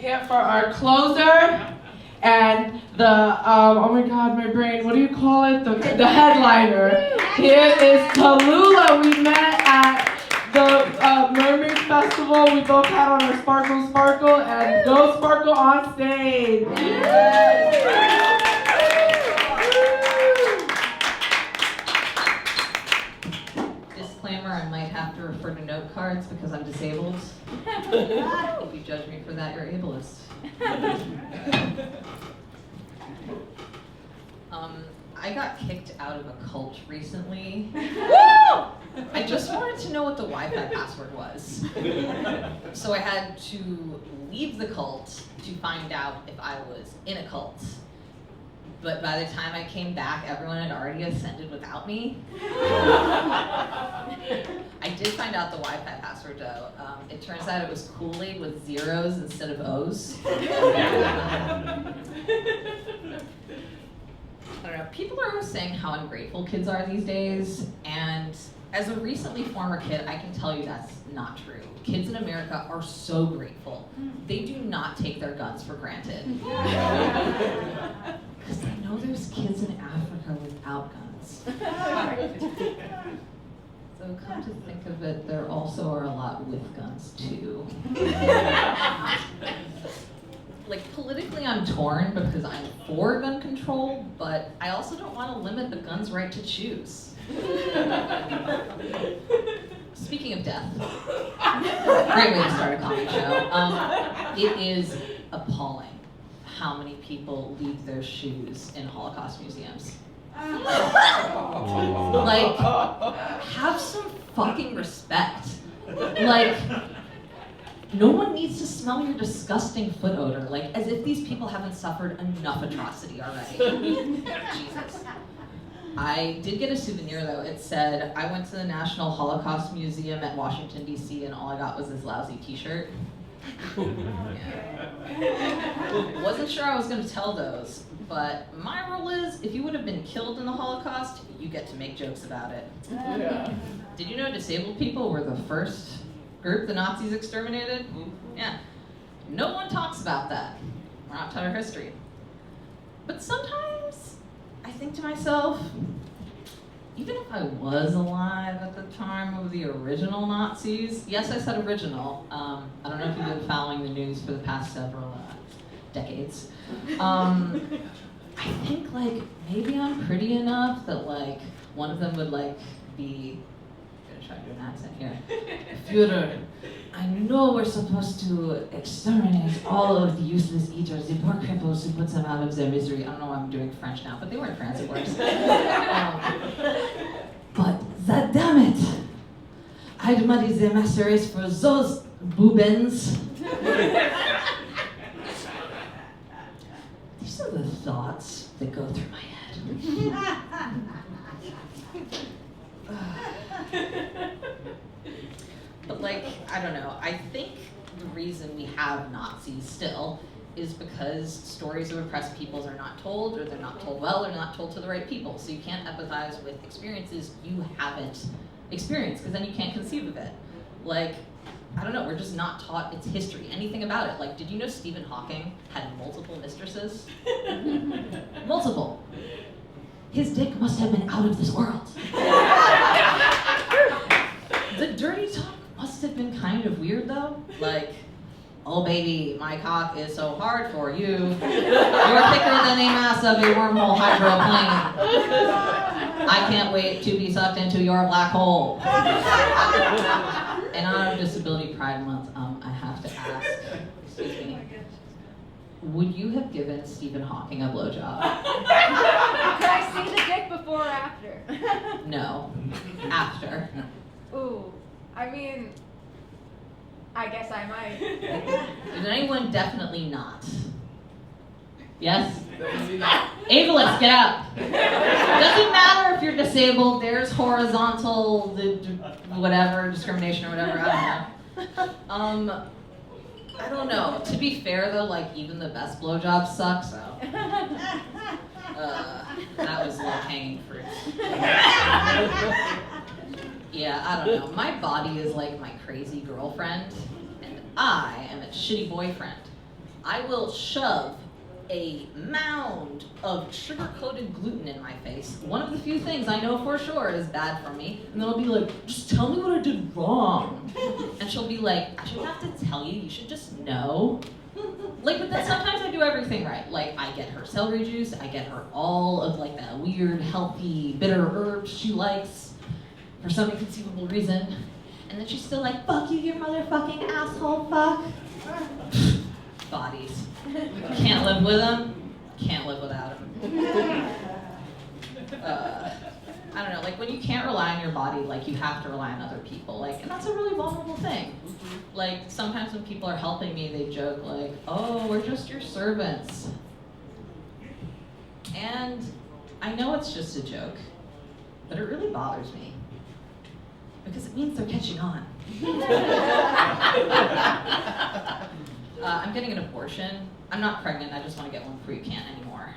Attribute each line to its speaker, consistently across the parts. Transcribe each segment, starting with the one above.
Speaker 1: here for our closer and the, oh my god, my brain, what do you call it? The headliner. Here is Tallulah. We met at the Mermaid Festival. We both had on our Sparkle Sparkle, and go Sparkle on stage.
Speaker 2: Disclaimer, I might have to refer to note cards because I'm disabled. If you judge me for that, you're ableist. I got kicked out of a cult recently. I just wanted to know what the Wi-Fi password was. So I had to leave the cult to find out if I was in a cult. But by the time I came back, everyone had already ascended without me. I did find out the Wi-Fi password though. It turns out it was Kool-Aid with zeros instead of O's. I don't know, people are always saying how ungrateful kids are these days, and as a recently former kid, I can tell you that's not true. Kids in America are so grateful. They do not take their guns for granted. Because they know there's kids in Africa without guns. So come to think of it, there also are a lot with guns too. Like politically I'm torn because I'm for gun control, but I also don't want to limit the gun's right to choose. Speaking of death, great way to start a comedy show. It is appalling how many people leave their shoes in Holocaust museums. Like, have some fucking respect. Like, no one needs to smell your disgusting foot odor, like as if these people haven't suffered enough atrocity already. Jesus. I did get a souvenir though. It said, I went to the National Holocaust Museum at Washington, D.C., and all I got was this lousy t-shirt. Yeah. Wasn't sure I was going to tell those, but my rule is, if you would have been killed in the Holocaust, you get to make jokes about it. Yeah. Did you know disabled people were the first group the Nazis exterminated? Yeah. No one talks about that. We're not taught our history. But sometimes I think to myself, even if I was alive at the time of the original Nazis, yes, I said original. I don't know if you've been following the news for the past several decades. I think like maybe I'm pretty enough that like one of them would like be, I'm gonna try to do an accent here. Führer, I know we're supposed to exterminate all of the useless eaters, the poor cripples who put them out of their misery. I don't know why I'm doing French now, but they were in France, it works. But that damn it, I'd muddy the master race for those boobins. These are the thoughts that go through my head. But like, I don't know, I think the reason we have Nazis still is because stories of oppressed peoples are not told, or they're not told well, or not told to the right people. So you can't empathize with experiences you haven't experienced, because then you can't conceive of it. Like, I don't know, we're just not taught its history, anything about it. Like, did you know Stephen Hawking had multiple mistresses? Multiple. His dick must have been out of this world. The dirty talk must have been kind of weird though. Like, oh baby, my cock is so hard for you. You're thicker than the mass of a wormhole hydroplane. I can't wait to be sucked into your black hole. And on Disability Pride Month, I have to ask, excuse me, would you have given Stephen Hawking a blowjob?
Speaker 3: Could I see the dick before or after?
Speaker 2: No, after.
Speaker 3: Ooh, I mean, I guess I might.
Speaker 2: Is anyone definitely not? Yes? Ableist, get up. Doesn't matter if you're disabled, there's horizontal, whatever, discrimination or whatever, I don't know. I don't know. To be fair though, like even the best blowjobs suck, so. That was low-hanging fruit. Yeah, I don't know. My body is like my crazy girlfriend, and I am a shitty boyfriend. I will shove a mound of sugar-coated gluten in my face. One of the few things I know for sure is bad for me. And then I'll be like, just tell me what I did wrong. And she'll be like, I shouldn't have to tell you, you should just know. Like, but then sometimes I do everything right. Like, I get her celery juice, I get her all of like that weird, healthy, bitter herbs she likes for some inconceivable reason. And then she's still like, fuck you, you motherfucking asshole, fuck. Bodies. Can't live with them, can't live without them. I don't know, like when you can't rely on your body, like you have to rely on other people, like, and that's a really vulnerable thing. Like sometimes when people are helping me, they joke like, oh, we're just your servants. And I know it's just a joke, but it really bothers me because it means they're catching on. I'm getting an abortion. I'm not pregnant, I just want to get one before you can't anymore.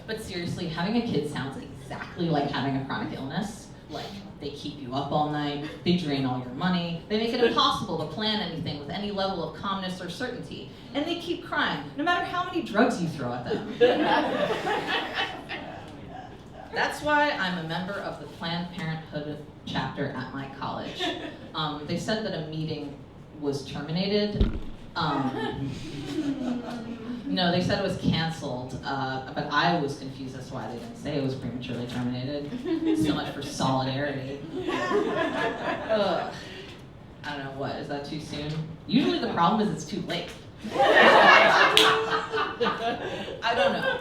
Speaker 2: But seriously, having a kid sounds exactly like having a chronic illness. Like, they keep you up all night, they drain all your money, they make it impossible to plan anything with any level of calmness or certainty, and they keep crying, no matter how many drugs you throw at them. That's why I'm a member of the Planned Parenthood chapter at my college. They said that a meeting was terminated. No, they said it was canceled, but I was confused as to why they didn't say it was prematurely terminated. So much for solidarity. Ugh. I don't know, what, is that too soon? Usually the problem is it's too late. I don't know.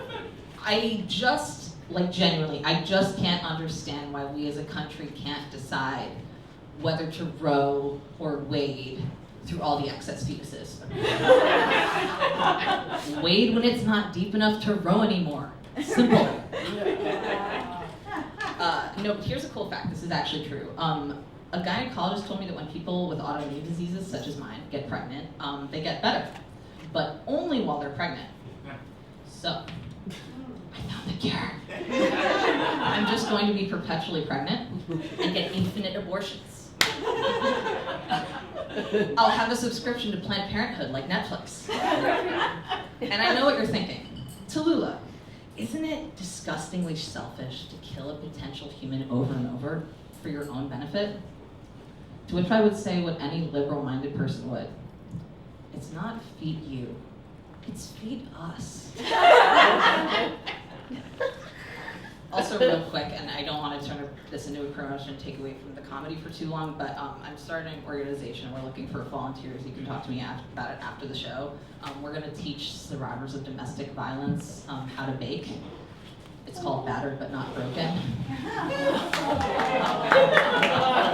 Speaker 2: I just, like genuinely, I just can't understand why we as a country can't decide whether to row or wade through all the excess fetuses. Wade when it's not deep enough to row anymore. Simple. No, but here's a cool fact. This is actually true. A gynecologist told me that when people with autoimmune diseases, such as mine, get pregnant, they get better. But only while they're pregnant. So, I found the cure. I'm just going to be perpetually pregnant and get infinite abortions. I'll have a subscription to Planned Parenthood like Netflix. And I know what you're thinking. Tallulah, isn't it disgustingly selfish to kill a potential human over and over for your own benefit? To which I would say what any liberal-minded person would. It's not feed you, it's feed us. Also, real quick, and I don't want to turn this into a promotion and take away from the comedy for too long, but I'm starting an organization. We're looking for volunteers. You can talk to me about it after the show. We're going to teach survivors of domestic violence how to bake. It's called Battered But Not Broken.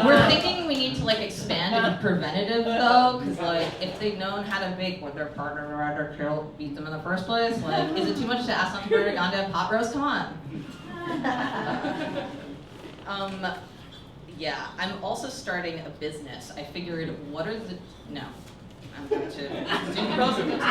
Speaker 2: We're thinking we need to like expand and be preventative though, because like if they'd known how to bake, would their partner rather beat them in the first place? Like, is it too much to ask them to bring on to have pot roast? Come on. Yeah, I'm also starting a business. I figured, what are the, no, I'm going to zoom both of these.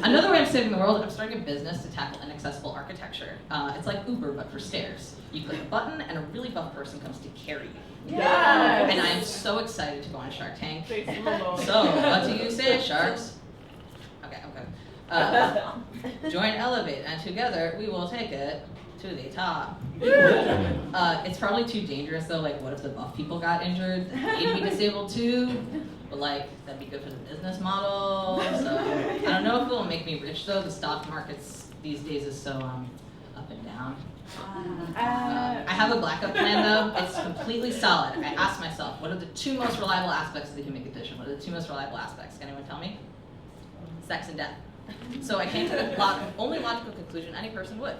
Speaker 2: Another way of saving the world, I'm starting a business to tackle inaccessible architecture. It's like Uber, but for stairs. You click a button, and a really buff person comes to carry you.
Speaker 1: Yes.
Speaker 2: And I am so excited to go on Shark Tank. So, what do you say, sharks? Okay, I'm good. Join Elevate, and together we will take it to the top. It's probably too dangerous though, like what if the buff people got injured? They'd be disabled too, but like that'd be good for the business model. So I don't know if it will make me rich though. The stock markets these days is so up and down. I have a backup plan though. It's completely solid. I asked myself, what are the two most reliable aspects of the human condition? What are the two most reliable aspects? Can anyone tell me? Sex and death. So I came to the only logical conclusion any person would.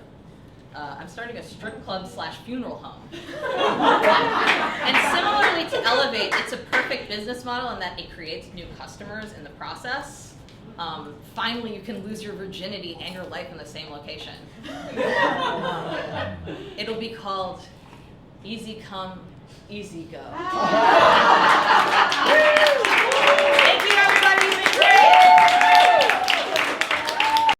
Speaker 2: I'm starting a strip club / funeral home. And similarly to Elevate, it's a perfect business model in that it creates new customers in the process. Finally, you can lose your virginity and your life in the same location. It'll be called Easy Come, Easy Go.